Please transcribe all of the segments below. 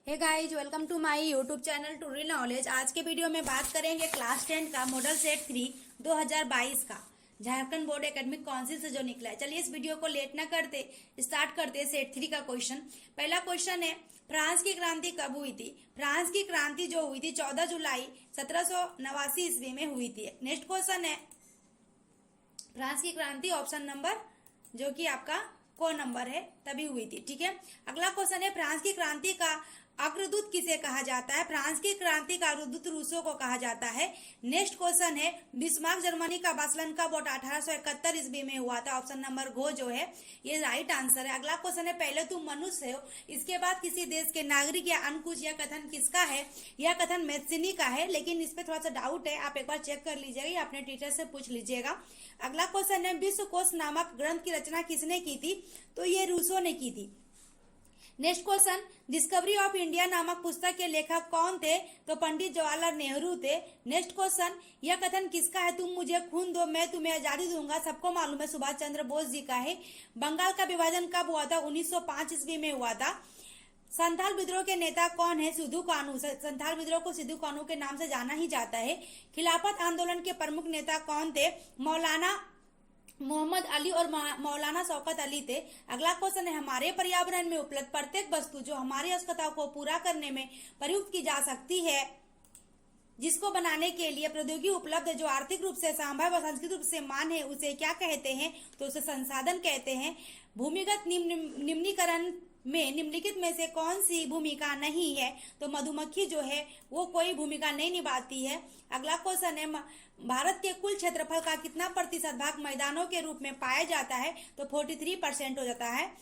Hey guys, welcome to my YouTube channel to reel knowledge. आज के video में बात करेंगे क्लास 10 का मॉडल सेट 3 2022 का झारखंड बोर्ड एकेडमिक काउंसिल से जो निकला है। चलिए इस वीडियो को लेट ना करते स्टार्ट करते सेट 3 का क्वेश्चन। पहला क्वेश्चन है, फ्रांस की क्रांति कब हुई थी? फ्रांस की क्रांति जो हुई थी 14 जुलाई 1789 ईस्वी में हुई थी। नेक्स्ट क्वेश्चन है, फ्रांस की क्रांति ऑप्शन नंबर जो कि आपका को नंबर है तभी हुई थी। ठीक है, अगला क्वेश्चन है, फ्रांस की क्रांति का अग्रदूत किसे कहा जाता है? फ्रांस की क्रांति का अग्रदूत रूसो को कहा जाता है। नेक्स्ट क्वेश्चन है, बिस्मार्क जर्मनी का वासलन का वोट 1871 ईस्वी में हुआ था। ऑप्शन नंबर घो जो है ये राइट आंसर है। अगला क्वेश्चन है, पहले तुम मनुष्य हो, इसके बाद किसी देश के नागरिक या अंकुश, यह कथन किसका है? यह कथन मैथ्सिनी का है, लेकिन इस पे थोड़ा सा डाउट है, आप एक बार चेक कर लीजिएगा या अपने टीचर से पूछ लीजिएगा। अगला क्वेश्चन है, विश्वकोश नामक ग्रंथ की रचना किसने की थी? तो ये रूसो ने की थी। Next question, discovery of India नामक पुस्तक के लेखक कौन थे? तो पंडित जवाहरलाल नेहरू थे। नेक्स्ट क्वेश्चन, यह कथन किसका है? तुम मुझे खून दो मैं तुम्हें आजादी दूंगा, सबको मालूम है सुभाष चंद्र बोस जी का है। बंगाल का विभाजन कब हुआ था? 1905 ईस्वी में हुआ था। संथाल विद्रोह के नेता कौन है? सिद्धू कानू। संथाल विद्रोह को सिद्धू कानू के नाम से जाना ही जाता है। खिलाफत आंदोलन के प्रमुख नेता कौन थे? मौलाना मोहम्मद अली और मौलाना शौकत अली थे। अगला क्वेश्चन है, हमारे पर्यावरण में उपलब्ध प्रत्येक वस्तु जो हमारी आवश्यकताओं को पूरा करने में प्रयुक्त की जा सकती है, जिसको बनाने के लिए प्रौद्योगिकी उपलब्ध है, जो आर्थिक रूप से संभव और सांस्कृतिक रूप से मान है, उसे क्या कहते हैं? तो उसे संसाधन कहते हैं। भूमिगत निम्नीकरण में निम्नलिखित में से कौन सी भूमिका नहीं है? तो मधुमक्खी जो है वो कोई भूमिका नहीं निभाती है। अगला क्वेश्चन है, भारत के कुल क्षेत्रफल का कितना प्रतिशत भाग मैदानों के रूप में पाया जाता है? तो 43% हो जाता है।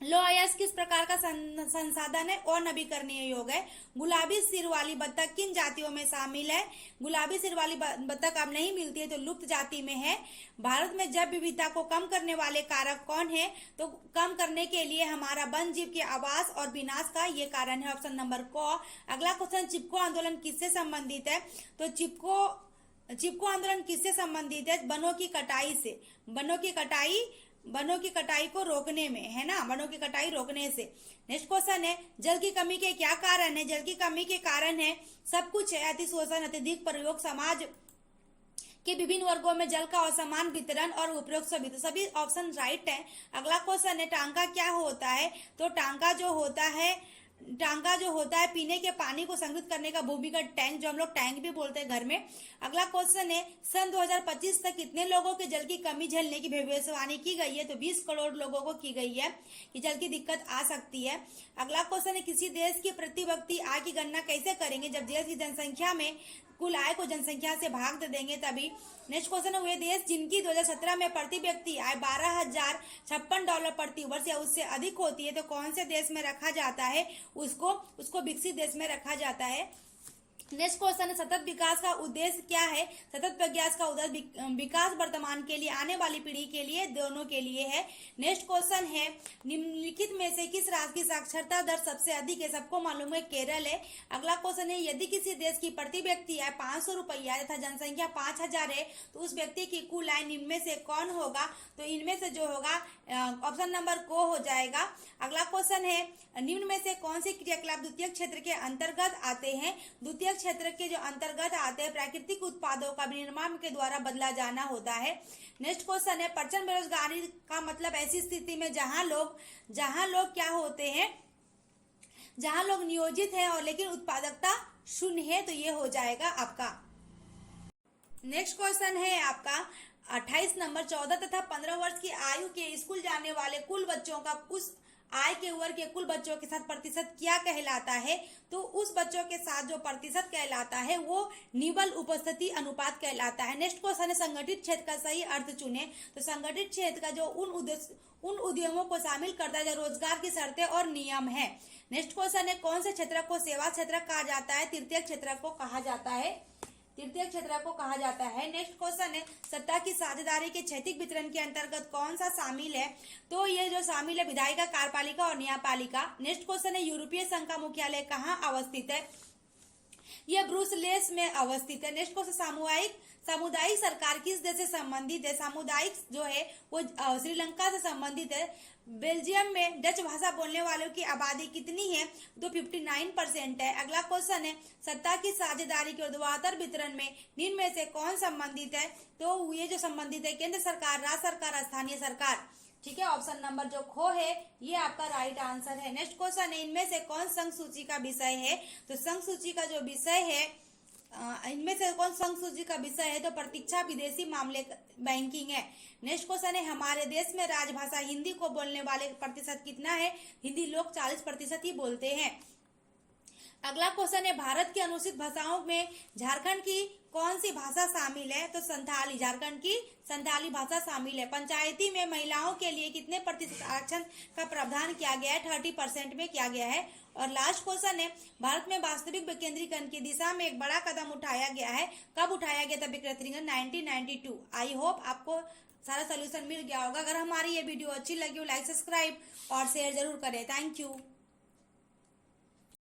लो आयस किस प्रकार का संसाधन है और नवीकरणीय योग है? गुलाबी सिर वाली बत्तख किन जातियों में शामिल है? गुलाबी सिर वाली बत्तख अब नहीं मिलती है, तो लुप्त जाति में है। भारत में जैव विविधता को कम करने वाले कारक कौन है? तो कम करने के लिए हमारा वन जीव के आवास और विनाश का ये कारण है। ऑप्शन नंबर को। अगला क्वेश्चन, चिपको आंदोलन किससे संबंधित है? तो चिपको आंदोलन किससे संबंधित है? वनों की कटाई से। वनों की कटाई को रोकने में, है ना, वनों की कटाई रोकने से। नेक्स्ट क्वेश्चन है, जल की कमी के क्या कारण है? जल की कमी के कारण है सब कुछ है, अतिशोषण, अत्यधिक प्रयोग, समाज के विभिन्न वर्गों में जल का असमान वितरण और उपयोग, सभी ऑप्शन राइट है। अगला क्वेश्चन है, टांका क्या होता है? तो टांका जो होता है पीने के पानी को संग्रहित करने का भूमिगत टैंक, जो हम लोग टैंक भी बोलते हैं घर में। अगला क्वेश्चन है, सन 2025 तक कितने लोगों के जल की कमी झेलने की भविष्यवाणी की गई है? तो 20 करोड़ लोगों को की गई है कि जल की दिक्कत आ सकती है। अगला क्वेश्चन है, किसी देश की प्रति व्यक्ति आय की गणना कैसे करेंगे? जब देश की जनसंख्या में कुल आय को जनसंख्या से भाग दे देंगे तभी। नेक्स्ट क्वेश्चन है, वे देश जिनकी 2017 में प्रति व्यक्ति आय $12,056 प्रति वर्ष या उससे अधिक होती है, तो कौन से देश में रखा जाता है? उसको विकसित देश में रखा जाता है। नेक्स्ट क्वेश्चन है, सतत विकास का उद्देश्य क्या है? सतत विकास का उद्देश्य विकास वर्तमान के लिए, आने वाली पीढ़ी के लिए, दोनों के लिए है। नेक्स्ट क्वेश्चन है, निम्नलिखित में से किस राज्य की साक्षरता दर सबसे अधिक है? सबको मालूम है केरल है। अगला क्वेश्चन है, यदि किसी देश की प्रति व्यक्ति आय 500 रुपया तथा जनसंख्या 5000 है, तो उस व्यक्ति की कुल आय निम्न में से कौन होगा? तो इनमें से जो होगा ऑप्शन नंबर को हो जाएगा। अगला क्वेश्चन है, निम्न में से कौन सी क्रियाकलाप द्वितीय क्षेत्र के अंतर्गत आते हैं? द्वितीय क्षेत्र के जो अंतर्गत आते हैं, प्राकृतिक उत्पादों का विनिर्माण के द्वारा बदला जाना होता है। नेक्स्ट क्वेश्चन है, प्रचंड बेरोजगारी का मतलब ऐसी स्थिति में जहां लोग क्या होते हैं, जहां लोग नियोजित हैं और लेकिन उत्पादकता शून्य है, तो ये हो जाएगा आपका। नेक्स्ट क्वेश्चन है आपका 28 नंबर, 14 तथा 15 वर्ष की आयु के स्कूल जाने वाले कुल बच्चों का उस आय के वर्ग के कुल बच्चों के साथ प्रतिशत क्या कहलाता है? तो उस बच्चों के साथ जो प्रतिशत कहलाता है वो निबल उपस्थिति अनुपात कहलाता है। नेक्स्ट क्वेश्चन है, संगठित क्षेत्र का सही अर्थ चुने। तो संगठित क्षेत्र का जो उन उद्यमों को शामिल करता है जो रोजगार की शर्तें और नियम है। नेक्स्ट क्वेश्चन है, कौन से क्षेत्र को सेवा क्षेत्र कहा जाता है? तृतीय क्षेत्र को कहा जाता है। नेक्स्ट क्वेश्चन है, सत्ता की साझेदारी के क्षैतिज वितरण के अंतर्गत कौन सा शामिल है? तो ये जो शामिल है विधायिका, कार्यपालिका और न्यायपालिका। नेक्स्ट क्वेश्चन है, यूरोपीय संघ का मुख्यालय कहाँ अवस्थित है? यह ब्रुसेल्स में अवस्थित है। नेक्स्ट क्वेश्चन, सामुदायिक सरकार किस देश से संबंधित है? सामुदायिक जो है वो श्रीलंका से संबंधित है। बेल्जियम में डच भाषा बोलने वालों की आबादी कितनी है? तो 59% है। अगला क्वेश्चन है, सत्ता की साझेदारी के ऊर्ध्वाधर वितरण में निम्न में से कौन संबंधित है? तो ये जो संबंधित है केंद्र सरकार, राज्य सरकार, स्थानीय सरकार। ठीक है, ऑप्शन नंबर जो खो है ये आपका राइट आंसर है। नेक्स्ट क्वेश्चन है, इनमें से कौन संघ सूची का विषय है? तो संघ सूची का जो विषय है, इनमें से कौन संघ सूची का विषय है? तो प्रतीक्षा, विदेशी मामले, बैंकिंग है। नेक्स्ट क्वेश्चन है, हमारे देश में राजभाषा हिंदी को बोलने वाले प्रतिशत कितना है? हिंदी लोग 40% ही बोलते हैं। अगला क्वेश्चन है, भारत की अनुसूचित भाषाओं में झारखंड की कौन सी भाषा शामिल है? तो संथाली, झारखंड की संथाली भाषा शामिल है। पंचायती में महिलाओं के लिए कितने प्रतिशत आरक्षण का प्रावधान किया गया है? 30% में किया गया है। और लास्ट क्वेश्चन है, भारत में वास्तविक विकेंद्रीकरण की दिशा में एक बड़ा कदम उठाया गया है। कब उठाया गया था विकेंद्रीकरण? 1992। आई होप आपको सारा सोल्यूशन मिल गया होगा। अगर हमारी ये वीडियो अच्छी लगी हो, लाइक, सब्सक्राइब और शेयर जरूर करें। Thank you.